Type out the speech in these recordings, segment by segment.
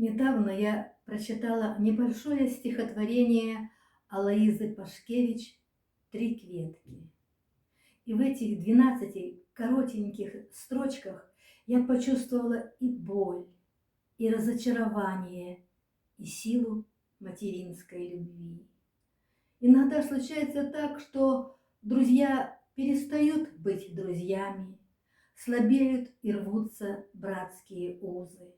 Недавно я прочитала небольшое стихотворение Алоизы Пашкевич «Три кветки». И в этих 12 коротеньких строчках я почувствовала и боль, и разочарование, и силу материнской любви. Иногда случается так, что друзья перестают быть друзьями, слабеют и рвутся братские узы.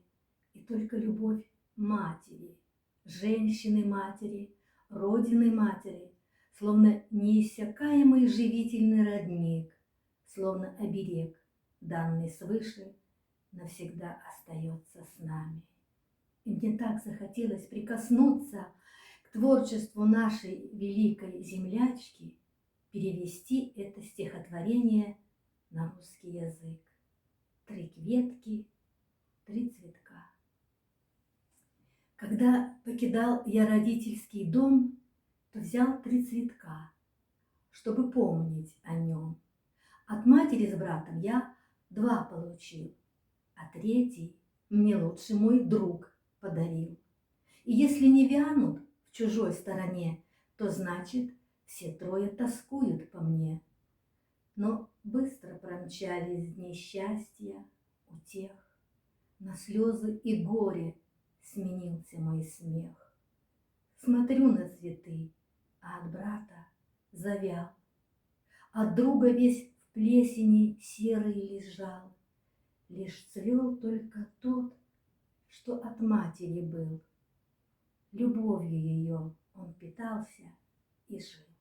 И только любовь матери, женщины-матери, родины-матери, словно неиссякаемый живительный родник, словно оберег, данный свыше, навсегда остается с нами. И мне так захотелось прикоснуться к творчеству нашей великой землячки, перевести это стихотворение на русский язык. Три кветки, три цветка. Когда покидал я родительский дом, то взял три цветка, чтобы помнить о нем. От матери с братом я 2 получил, а третий мне лучший мой друг подарил. И если не вянут в чужой стороне, то значит, все 3 тоскуют по мне. Но быстро промчались дни счастья, утех, на слезы и горе сменился мой смех. Смотрю на цветы, а от брата завял, от друга весь в плесени серый лежал. Лишь цвел только тот, что от матери был. Любовью ее он питался и жил.